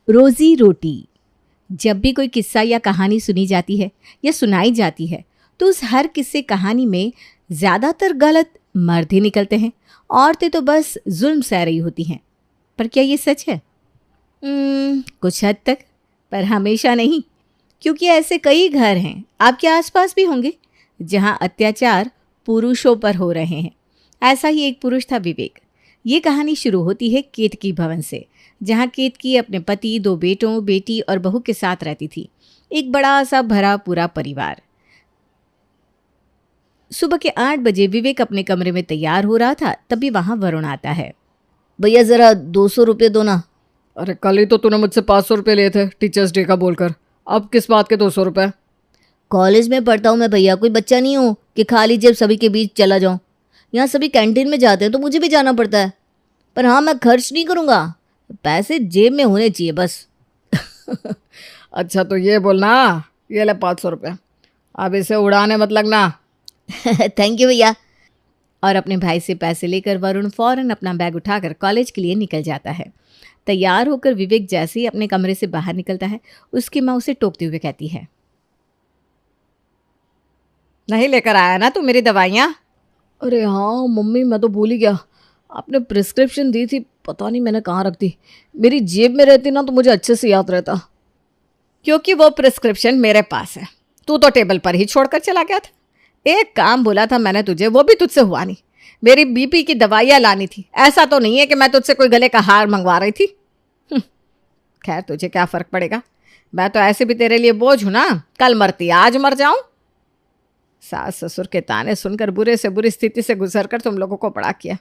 रोजी रोटी। जब भी कोई किस्सा या कहानी सुनी जाती है या सुनाई जाती है तो उस हर किस्से कहानी में ज़्यादातर गलत मर्द ही निकलते हैं, औरतें तो बस जुल्म सह रही होती हैं। पर क्या ये सच है? कुछ हद तक, पर हमेशा नहीं, क्योंकि ऐसे कई घर हैं, आपके आसपास भी होंगे, जहां अत्याचार पुरुषों पर हो रहे हैं। ऐसा ही एक पुरुष था विवेक। ये कहानी शुरू होती है केतकी भवन से, जहां केतकी अपने पति, 2 बेटों, बेटी और बहू के साथ रहती थी। एक बड़ा सा भरा पूरा परिवार। सुबह के 8 बजे विवेक अपने कमरे में तैयार हो रहा था, तभी वहां वरुण आता है। भैया ज़रा 200 रुपये दो ना। अरे कल ही तो तूने मुझसे 500 रुपये लिए थे टीचर्स डे का बोलकर, अब किस बात के 200 रुपये? कॉलेज में पढ़ता हूँ मैं भैया, कोई बच्चा नहीं हूँ कि खाली जेब सभी के बीच चला जाऊँ। यहाँ सभी कैंटीन में जाते हैं तो मुझे भी जाना पड़ता है, पर हाँ मैं खर्च नहीं करूँगा, पैसे जेब में होने चाहिए बस। अच्छा तो ये बोलना, ये ले 500 रुपये, अब इसे उड़ाने मत लगना। थैंक यू भैया। और अपने भाई से पैसे लेकर वरुण फौरन अपना बैग उठाकर कॉलेज के लिए निकल जाता है। तैयार होकर विवेक जैसे ही अपने कमरे से बाहर निकलता है, उसकी माँ उसे टोकते हुए कहती है, नहीं लेकर आया ना तू मेरी दवाइयाँ? अरे हाँ मम्मी, मैं तो भूल ही गया, आपने प्रिस्क्रिप्शन दी थी, पता नहीं मैंने कहाँ रख दी। मेरी जेब में रहती ना तो मुझे अच्छे से याद रहता। क्योंकि वो प्रिस्क्रिप्शन मेरे पास है, तू तो टेबल पर ही छोड़कर चला गया था। एक काम बोला था मैंने तुझे, वो भी तुझसे हुआ नहीं। मेरी बीपी की दवाइयाँ लानी थी, ऐसा तो नहीं है कि मैं तुझसे कोई गले का हार मंगवा रही थी। खैर तुझे क्या फ़र्क पड़ेगा, मैं तो ऐसे भी तेरे लिए बोझ हूँ ना, कल मरती आज मर जाऊँ। सास ससुर के ताने सुनकर बुरे से बुरी स्थिति से गुजरकर तुम लोगों को बड़ा किया,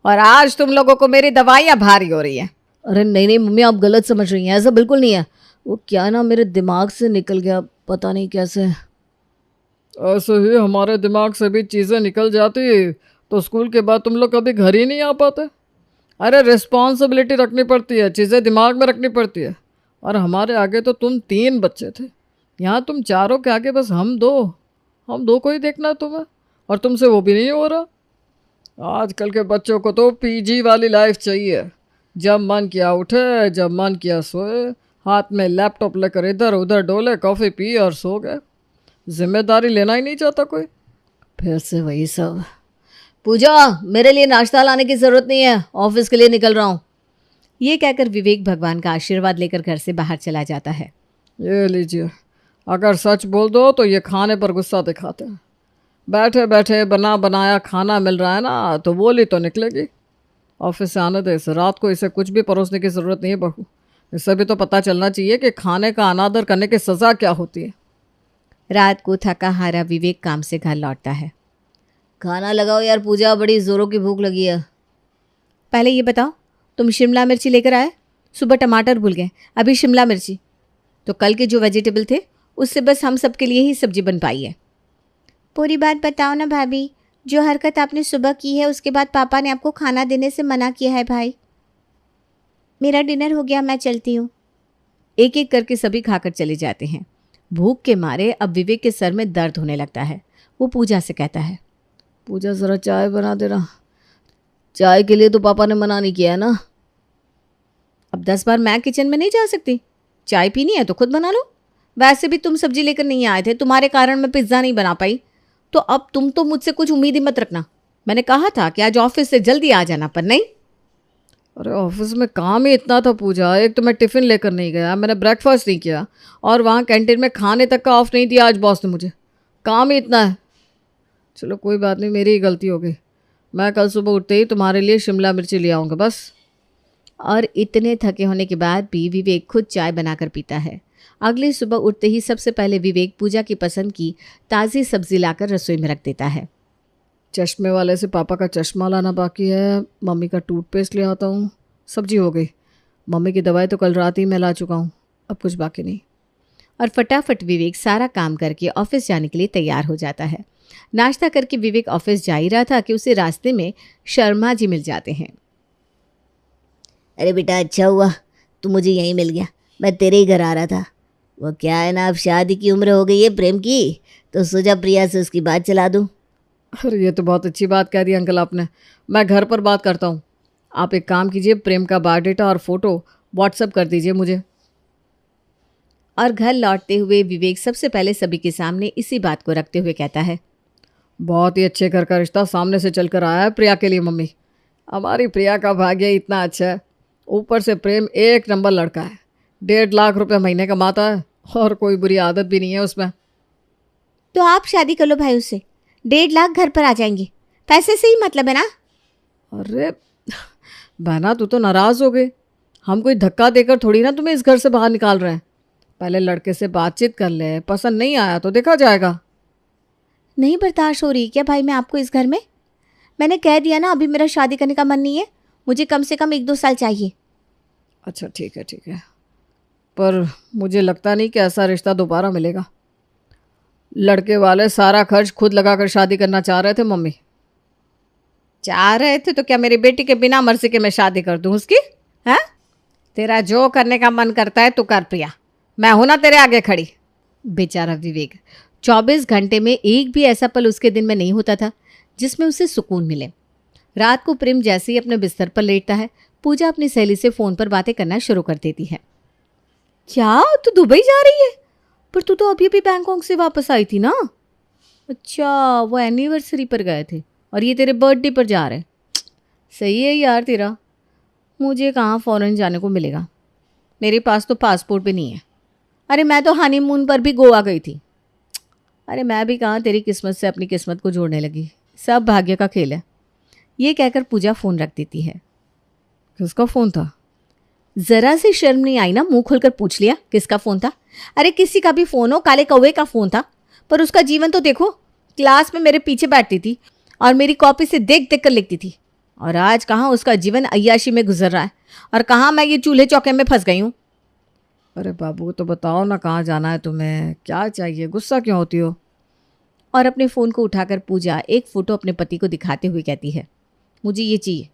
और आज तुम लोगों को मेरी दवाइयाँ भारी हो रही हैं। अरे नहीं नहीं मम्मी, आप गलत समझ रही हैं, ऐसा बिल्कुल नहीं है। वो क्या ना मेरे दिमाग से निकल गया, पता नहीं कैसे। ऐसे ही हमारे दिमाग से भी चीज़ें निकल जाती तो स्कूल के बाद तुम लोग कभी घर ही नहीं आ पाते। अरे रिस्पॉन्सिबिलिटी रखनी पड़ती है, चीज़ें दिमाग में रखनी पड़ती है। और हमारे आगे तो तुम 3 बच्चे थे, यहाँ तुम चारों के आगे बस हम दो को ही देखना है तुम्हें, और तुमसे वो भी नहीं हो रहा। आजकल के बच्चों को तो पीजी वाली लाइफ चाहिए, जब मन किया उठे, जब मन किया सोए, हाथ में लैपटॉप लेकर इधर उधर डोले, कॉफ़ी पी और सो गए। जिम्मेदारी लेना ही नहीं चाहता कोई। फिर से वही सब। पूजा, मेरे लिए नाश्ता लाने की ज़रूरत नहीं है, ऑफिस के लिए निकल रहा हूँ। ये कहकर विवेक भगवान का आशीर्वाद लेकर घर से बाहर चला जाता है। ये लीजिए, अगर सच बोल दो तो ये खाने पर गुस्सा दिखाते हैं। बैठे बैठे बना बनाया खाना मिल रहा है ना, तो बोली तो निकलेगी। ऑफिस से आने दे, इसे रात को इसे कुछ भी परोसने की ज़रूरत नहीं है बहू। इससे भी तो पता चलना चाहिए कि खाने का अनादर करने की सज़ा क्या होती है। रात को थका हारा विवेक काम से घर लौटता है। खाना लगाओ यार पूजा, बड़ी ज़ोरों की भूख लगी है। पहले ये बताओ, तुम शिमला मिर्ची लेकर आए? सुबह टमाटर भूल गए, अभी शिमला मिर्ची। तो कल के जो वेजिटेबल थे उससे बस हम सबके लिए ही सब्जी बन पाई है। पूरी बात बताओ ना भाभी, जो हरकत आपने सुबह की है उसके बाद पापा ने आपको खाना देने से मना किया है। भाई मेरा डिनर हो गया, मैं चलती हूँ। एक एक करके सभी खाकर चले जाते हैं। भूख के मारे अब विवेक के सर में दर्द होने लगता है। वो पूजा से कहता है, पूजा ज़रा चाय बना देना। चाय के लिए तो पापा ने मना नहीं किया है ना। अब 10 बार मैं किचन में नहीं जा सकती, चाय पीनी है तो खुद बना लो। वैसे भी तुम सब्जी लेकर नहीं आए थे, तुम्हारे कारण मैं पिज्ज़ा नहीं बना पाई, तो अब तुम तो मुझसे कुछ उम्मीद ही मत रखना। मैंने कहा था कि आज ऑफिस से जल्दी आ जाना, पर नहीं। अरे ऑफिस में काम ही इतना था पूजा, एक तो मैं टिफ़िन लेकर नहीं गया, मैंने ब्रेकफास्ट नहीं किया, और वहाँ कैंटीन में खाने तक का ऑफ नहीं दिया आज बॉस ने मुझे। काम ही इतना है। चलो कोई बात नहीं, मेरी ही गलती हो गई। मैं कल सुबह उठते ही तुम्हारे लिए शिमला मिर्ची ले आऊँगा बस। और इतने थके होने के बाद भी विवेक खुद चाय बनाकर पीता है। अगली सुबह उठते ही सबसे पहले विवेक पूजा की पसंद की ताज़ी सब्जी लाकर रसोई में रख देता है। चश्मे वाले से पापा का चश्मा लाना बाकी है, मम्मी का टूथपेस्ट ले आता हूँ, सब्जी हो गई। मम्मी की दवाई तो कल रात ही मैं ला चुका हूँ, अब कुछ बाकी नहीं। और फटाफट विवेक सारा काम करके ऑफिस जाने के लिए तैयार हो जाता है। नाश्ता करके विवेक ऑफिस जा ही रहा था कि उसे रास्ते में शर्मा जी मिल जाते हैं। अरे बेटा, अच्छा हुआ तू मुझे यहीं मिल गया, मैं तेरे ही घर आ रहा था। वो क्या है ना, अब शादी की उम्र हो गई है प्रेम की, तो सोचा प्रिया से उसकी बात चला दूँ। अरे ये तो बहुत अच्छी बात कह दी अंकल आपने, मैं घर पर बात करता हूँ। आप एक काम कीजिए, प्रेम का बायोडाटा और फ़ोटो व्हाट्सएप कर दीजिए मुझे, और घर लौटते हुए विवेक सबसे पहले सभी के सामने इसी बात को रखते हुए कहता है, बहुत ही अच्छे घर का रिश्ता सामने से चलकर आया है प्रिया के लिए मम्मी। हमारी प्रिया का भाग्य इतना अच्छा है, ऊपर से प्रेम एक नंबर लड़का है, 1.5 लाख रुपए महीने कमाता है और कोई बुरी आदत भी नहीं है उसमें। तो आप शादी कर लो भाई उससे, 1.5 लाख घर पर आ जाएंगे, पैसे से ही मतलब है ना। अरे बहना, तू तो नाराज़ हो गई। हम कोई धक्का देकर थोड़ी ना तुम्हें इस घर से बाहर निकाल रहे हैं। पहले लड़के से बातचीत कर ले, पसंद नहीं आया तो देखा जाएगा। नहीं बर्दाश्त हो रही क्या भाई मैं आपको इस घर में? मैंने कह दिया ना, अभी मेरा शादी करने का मन नहीं है, मुझे कम से कम 1-2 साल चाहिए। अच्छा ठीक है, पर मुझे लगता नहीं कि ऐसा रिश्ता दोबारा मिलेगा। लड़के वाले सारा खर्च खुद लगाकर शादी करना चाह रहे थे मम्मी। चाह रहे थे तो क्या मेरी बेटी के बिना मर्जी के मैं शादी कर दूं उसकी? हैं? तेरा जो करने का मन करता है तू कर प्रिया, मैं हूं ना तेरे आगे खड़ी। बेचारा विवेक, 24 घंटे में एक भी ऐसा पल उसके दिन में नहीं होता था जिसमें उसे सुकून मिले। रात को प्रेम जैसे ही अपने बिस्तर पर लेटता है, पूजा अपनी सहेली से फ़ोन पर बातें करना शुरू कर देती है। क्या तू दुबई जा रही है? पर तू तो अभी अभी बैंकॉक से वापस आई थी ना। अच्छा, वो एनिवर्सरी पर गए थे और ये तेरे बर्थडे पर जा रहे हैं। सही है यार तेरा, मुझे कहाँ फ़ौरन जाने को मिलेगा, मेरे पास तो पासपोर्ट भी नहीं है। अरे मैं तो हनीमून पर भी गोवा गई थी। अरे मैं भी कहाँ तेरी किस्मत से अपनी किस्मत को जोड़ने लगी, सब भाग्य का खेल है। ये कहकर पूजा फ़ोन रख देती है। किसका फ़ोन था? ज़रा से शर्म नहीं आई ना, मुंह खोलकर पूछ लिया किसका फ़ोन था। अरे किसी का भी फ़ोन हो, काले कौवे का फ़ोन था। पर उसका जीवन तो देखो, क्लास में मेरे पीछे बैठती थी और मेरी कॉपी से देख देख कर लिखती थी, और आज कहाँ उसका जीवन अय्याशी में गुजर रहा है और कहाँ मैं ये चूल्हे चौके में फंस गई हूँ। अरे बाबू तो बताओ ना, कहाँ जाना है तुम्हें, क्या चाहिए, गुस्सा क्यों होती हो? और अपने फ़ोन को उठाकर पूजा एक फ़ोटो अपने पति को दिखाते हुए कहती है, मुझे ये चाहिए।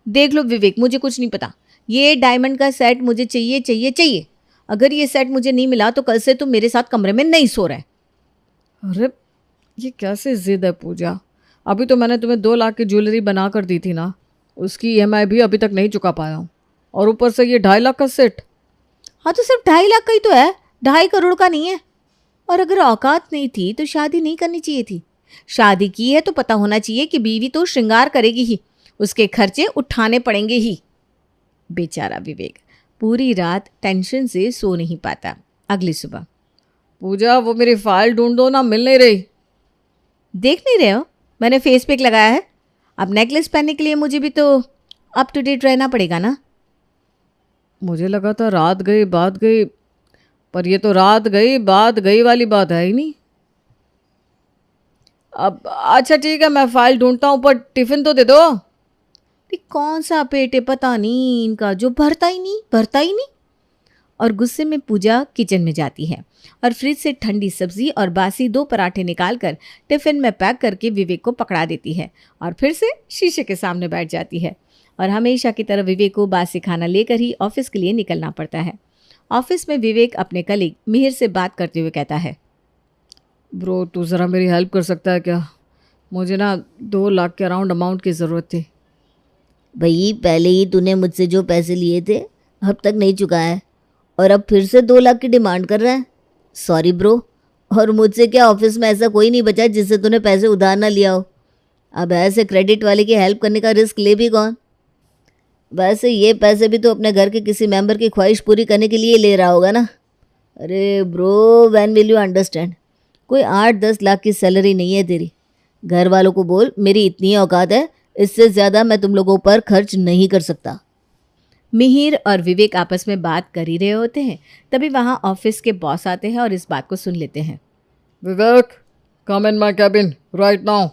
देख लो विवेक, मुझे कुछ नहीं पता, ये डायमंड का सेट मुझे चाहिए चाहिए चाहिए। अगर ये सेट मुझे नहीं मिला तो कल से तुम मेरे साथ कमरे में नहीं सो रहे। अरे ये कैसे जिद है पूजा? अभी तो मैंने तुम्हें 2 लाख की ज्वेलरी बना कर दी थी ना, उसकी EMI भी अभी तक नहीं चुका पाया हूँ, और ऊपर से ये 2.5 लाख का सेट। हाँ तो सिर्फ 2.5 लाख का ही तो है, 2.5 करोड़ का नहीं है। और अगर औकात नहीं थी तो शादी नहीं करनी चाहिए थी। शादी की है तो पता होना चाहिए कि बीवी तो श्रृंगार करेगी ही, उसके खर्चे उठाने पड़ेंगे ही। बेचारा विवेक पूरी रात टेंशन से सो नहीं पाता। अगली सुबह, पूजा वो मेरी फाइल ढूंढ दो ना, मिल नहीं रही। देख नहीं रहे हो मैंने फेस पैक लगाया है? अब नेकलेस पहनने के लिए मुझे भी तो अप टू डेट रहना पड़ेगा ना। मुझे लगा था रात गई बात गई, पर ये तो रात गई बात गई वाली बात है ही नहीं। अब अच्छा ठीक है, मैं फाइल ढूंढता हूँ, पर टिफ़िन तो दे दो। कौन सा पेट है पता नहीं इनका, जो भरता ही नहीं। और गुस्से में पूजा किचन में जाती है और फ्रिज से ठंडी सब्जी और बासी 2 पराठे निकालकर टिफ़िन में पैक करके विवेक को पकड़ा देती है और फिर से शीशे के सामने बैठ जाती है। और हमेशा की तरह विवेक को बासी खाना लेकर ही ऑफिस के लिए निकलना पड़ता है। ऑफिस में विवेक अपने कलीग मिहिर से बात करते हुए कहता है, ब्रो तू ज़रा मेरी हेल्प कर सकता है क्या? मुझे ना 2 लाख के अराउंड अमाउंट की ज़रूरत थी। भाई पहले ही तूने मुझसे जो पैसे लिए थे अब तक नहीं चुकाया है, और अब फिर से 2 लाख की डिमांड कर रहा है। सॉरी ब्रो, और मुझसे क्या ऑफिस में ऐसा कोई नहीं बचा जिससे तूने पैसे उधार ना लिया हो। अब ऐसे क्रेडिट वाले की हेल्प करने का रिस्क ले भी कौन? वैसे ये पैसे भी तो अपने घर के किसी मेंबर की ख्वाहिश पूरी करने के लिए ले रहा होगा ना। अरे bro, when will you understand? कोई 8-10 लाख की सैलरी नहीं है तेरी। घर वालों को बोल मेरी इतनी औकात है, इससे ज़्यादा मैं तुम लोगों पर खर्च नहीं कर सकता। मिहिर और विवेक आपस में बात कर ही रहे होते हैं, तभी वहाँ ऑफिस के बॉस आते हैं और इस बात को सुन लेते हैं। Vivek, come in my cabin right now.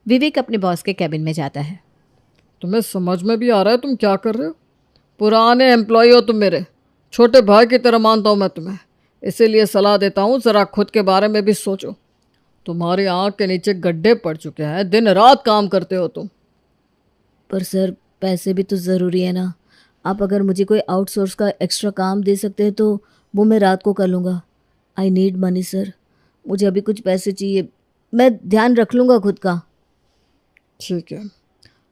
Vivek अपने बॉस के कैबिन में जाता है। तुम्हें समझ में भी आ रहा है तुम क्या कर रहे हो? पुराने एम्प्लॉय हो तुम, मेरे छोटे भाई की तरह मानता हूँ मैं तुम्हें, इसीलिए सलाह देता हूँ ज़रा खुद के बारे में भी सोचो। तुम्हारी आँख के नीचे गड्ढे पड़ चुके हैं, दिन रात काम करते हो तुम। पर सर पैसे भी तो ज़रूरी है ना। आप अगर मुझे कोई आउटसोर्स का एक्स्ट्रा काम दे सकते हैं तो वो मैं रात को कर लूँगा। आई नीड मनी सर, मुझे अभी कुछ पैसे चाहिए, मैं ध्यान रख लूँगा खुद का। ठीक है,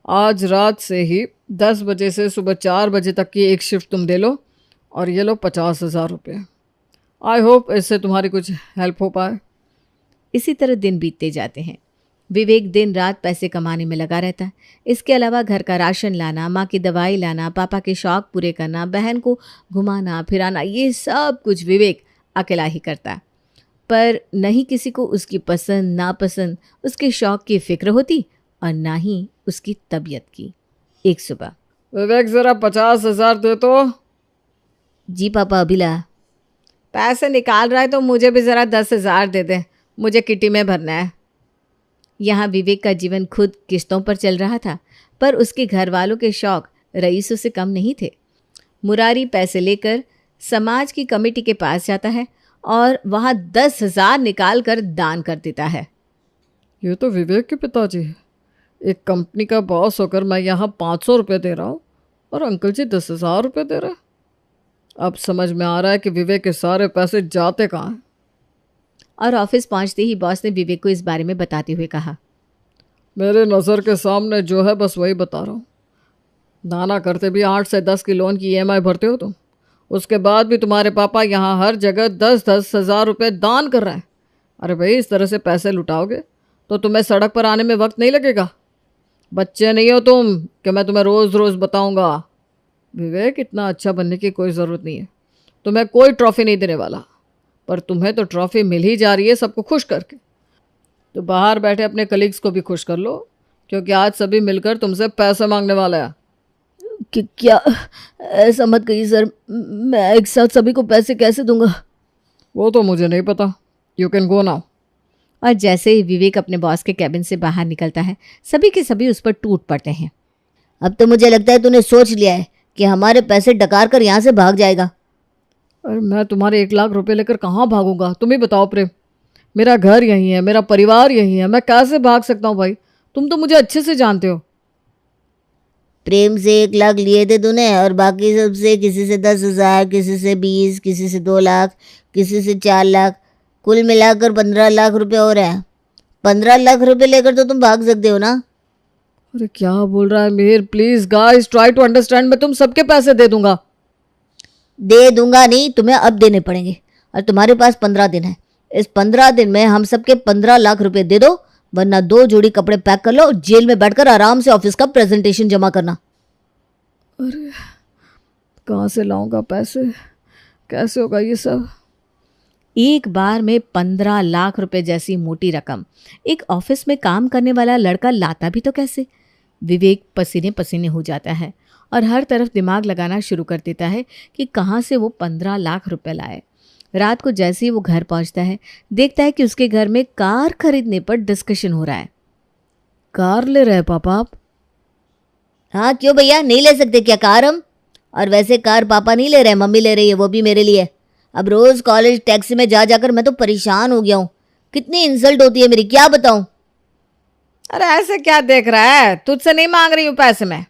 आज रात से ही 10 बजे से सुबह 4 बजे तक की एक शिफ्ट तुम दे लो, और ये लो 50,000 रुपये। आई होप इससे तुम्हारी कुछ हेल्प हो पाए। इसी तरह दिन बीतते जाते हैं। विवेक दिन रात पैसे कमाने में लगा रहता है। इसके अलावा घर का राशन लाना, माँ की दवाई लाना, पापा के शौक पूरे करना, बहन को घुमाना फिराना, ये सब कुछ विवेक अकेला ही करता है। पर नहीं किसी को उसकी पसंद नापसंद, उसके शौक की फिक्र होती और ना ही उसकी तबीयत की। एक सुबह, विवेक ज़रा 50,000 दे तो। जी पापा अभी ला। पैसे निकाल रहा है तो मुझे भी ज़रा 10,000 दे दे, मुझे किटी में भरना है। यहाँ विवेक का जीवन खुद किश्तों पर चल रहा था, पर उसके घर वालों के शौक रईसों से कम नहीं थे। मुरारी पैसे लेकर समाज की कमेटी के पास जाता है और वहाँ 10,000 निकाल कर दान कर देता है। ये तो विवेक के पिताजी है। एक कंपनी का बॉस होकर मैं यहाँ 500 रुपये दे रहा हूँ और अंकल जी 10,000 रुपये दे रहे हैं। अब समझ में आ रहा है कि विवेक के सारे पैसे जाते कहाँ हैं। और ऑफिस पहुंचते ही बॉस ने विवेक को इस बारे में बताते हुए कहा, मेरे नज़र के सामने जो है बस वही बता रहा हूँ। दाना करते भी 8 से 10 की लोन की EMI भरते हो तुम, उसके बाद भी तुम्हारे पापा यहाँ हर जगह 10-10 हज़ार रुपये दान कर रहे हैं। अरे भाई, इस तरह से पैसे लुटाओगे तो तुम्हें सड़क पर आने में वक्त नहीं लगेगा। बच्चे नहीं हो तुम कि मैं तुम्हें रोज़ रोज़ बताऊँगा। विवेक, इतना अच्छा बनने की कोई ज़रूरत नहीं है। तुम्हें कोई ट्रॉफ़ी नहीं देने वाला, पर तुम्हें तो ट्रॉफ़ी मिल ही जा रही है सबको खुश करके। तो बाहर बैठे अपने कलीग्स को भी खुश कर लो, क्योंकि आज सभी मिलकर तुमसे पैसे मांगने वाला है। क्या? ऐसा मत कहिए सर, मैं एक साथ सभी को पैसे कैसे दूंगा? वो तो मुझे नहीं पता। You can go now. और जैसे ही विवेक अपने बॉस के कैबिन से बाहर निकलता है, सभी के सभी उस पर टूट पड़ते हैं। अब तो मुझे लगता है तूने सोच लिया है कि हमारे पैसे डकार कर यहाँ से भाग जाएगा। अरे मैं तुम्हारे 1 लाख रुपए लेकर कहाँ भागूंगा? तुम ही बताओ प्रेम। मेरा घर यहीं है, मेरा परिवार यहीं है, मैं कैसे भाग सकता हूँ भाई? तुम तो मुझे अच्छे से जानते हो। प्रेम से 1 लाख लिए थे तूने और बाकी सबसे किसी से 10,000, किसी से 20, किसी से 2 लाख, किसी से 4 लाख, कुल मिलाकर 15 लाख रुपए हो रहे हैं। 15 लाख रुपए लेकर तो तुम भाग सकते हो ना? अरे क्या बोल रहा है Mir? Please guys try to understand. मैं तुम सबके पैसे दे दूंगा। दे दूंगा नहीं, तुम्हें अब देने पड़ेंगे और तुम्हारे पास 15 दिन है। इस 15 दिन में हम सबके 15 लाख रुपए दे दो, वरना 2 जोड़ी कपड़े पैक कर लो, जेल में बैठकर आराम से ऑफिस का प्रेजेंटेशन जमा करना। अरे कहाँ से लाऊंगा पैसे? कैसे होगा ये सब? एक बार में 15 लाख रुपए जैसी मोटी रकम एक ऑफिस में काम करने वाला लड़का लाता भी तो कैसे? विवेक पसीने पसीने हो जाता है और हर तरफ दिमाग लगाना शुरू कर देता है कि कहाँ से वो 15 लाख रुपए लाए। रात को जैसे ही वो घर पहुंचता है, देखता है कि उसके घर में कार खरीदने पर डिस्कशन हो रहा है। कार ले रहे हैं पापा आप? हाँ क्यों भैया, नहीं ले सकते क्या कार हम? और वैसे कार पापा नहीं ले रहे, मम्मी ले रही है, वो भी मेरे लिए। अब रोज कॉलेज टैक्सी में जा जाकर मैं तो परेशान हो गया हूँ। कितनी इंसल्ट होती है मेरी, क्या बताऊँ। अरे ऐसे क्या देख रहा है? तुझसे नहीं मांग रही हूँ पैसे मैं।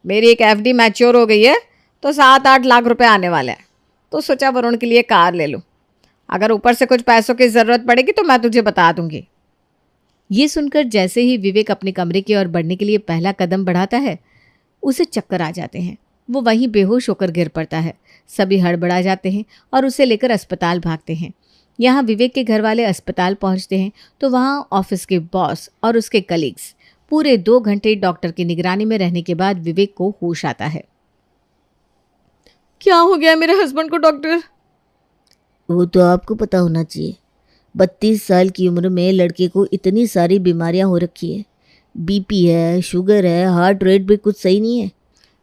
मेरी एक FD मैच्योर हो गई है तो 7-8 लाख रुपए आने वाले हैं, तो सोचा वरुण के लिए कार ले लूँ। अगर ऊपर से कुछ पैसों की ज़रूरत पड़ेगी तो मैं तुझे बता दूंगी। ये सुनकर जैसे ही विवेक अपने कमरे की ओर बढ़ने के लिए पहला कदम बढ़ाता है, उसे चक्कर आ जाते हैं। वो वहीं बेहोश होकर गिर पड़ता है। सभी हड़बड़ा जाते हैं और उसे लेकर अस्पताल भागते हैं। यहाँ विवेक के घर वाले अस्पताल पहुँचते हैं तो वहाँ ऑफिस के बॉस और उसके कलीग्स पूरे 2 घंटे डॉक्टर की निगरानी में रहने के बाद विवेक को होश आता है। क्या हो गया मेरे हस्बैंड को डॉक्टर? वो तो आपको पता होना चाहिए। 32 साल की उम्र में लड़के को इतनी सारी बीमारियां हो रखी है। BP है, शुगर है, हार्ट रेट भी कुछ सही नहीं है।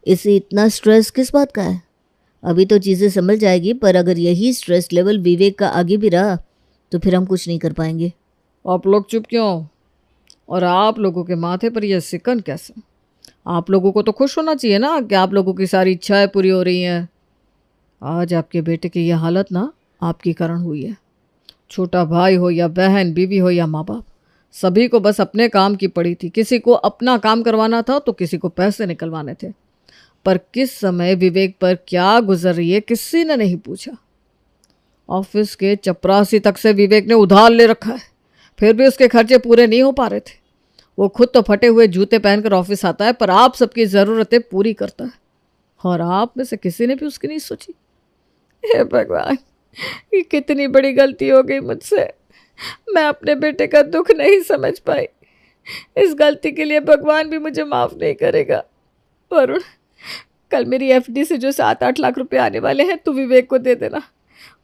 इसे इतना स्ट्रेस किस बात का है? अभी तो चीज़ें संभल जाएगी, पर अगर यही स्ट्रेस लेवल विवेक का आगे भी रहा तो फिर हम कुछ नहीं कर पाएंगे। आप लोग चुप क्यों? और आप लोगों के माथे पर यह सिकन कैसे? आप लोगों को तो खुश होना चाहिए ना कि आप लोगों की सारी इच्छाएं पूरी हो रही हैं। आज आपके बेटे की यह हालत ना आपके कारण हुई है। छोटा भाई हो या बहन, बीवी हो या माँ बाप, सभी को बस अपने काम की पड़ी थी। किसी को अपना काम करवाना था तो किसी को पैसे निकलवाने थे। पर किस समय विवेक पर क्या गुजर रही है किसी ने नहीं पूछा। ऑफिस के चपरासी तक से विवेक ने उधार ले रखा है, फिर भी उसके खर्चे पूरे नहीं हो पा रहे थे। वो खुद तो फटे हुए जूते पहनकर ऑफिस आता है, पर आप सबकी ज़रूरतें पूरी करता है और आप में से किसी ने भी उसकी नहीं सोची। हे भगवान, ये कितनी बड़ी गलती हो गई मुझसे। मैं अपने बेटे का दुख नहीं समझ पाई। इस गलती के लिए भगवान भी मुझे माफ़ नहीं करेगा। वरुण, कल मेरी एफडी से जो 7-8 लाख रुपए आने वाले हैं तू विवेक को दे देना।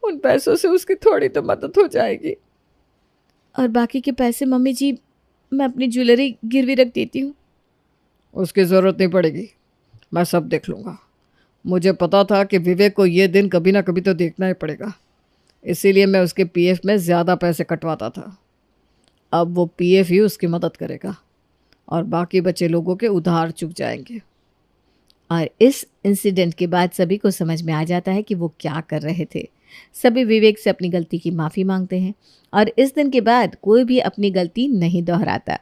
उन पैसों से उसकी थोड़ी तो मदद हो जाएगी। और बाकी के पैसे मम्मी जी मैं अपनी ज्वेलरी गिरवी रख देती हूँ। उसकी ज़रूरत नहीं पड़ेगी, मैं सब देख लूँगा। मुझे पता था कि विवेक को ये दिन कभी ना कभी तो देखना ही पड़ेगा, इसीलिए मैं उसके पीएफ में ज़्यादा पैसे कटवाता था। अब वो पीएफ ही उसकी मदद करेगा और बाकी बचे लोगों के उधार चुक जाएंगे। और इस इंसिडेंट के बाद सभी को समझ में आ जाता है कि वो क्या कर रहे थे। सभी विवेक से अपनी गलती की माफ़ी मांगते हैं और इस दिन के बाद कोई भी अपनी गलती नहीं दोहराता।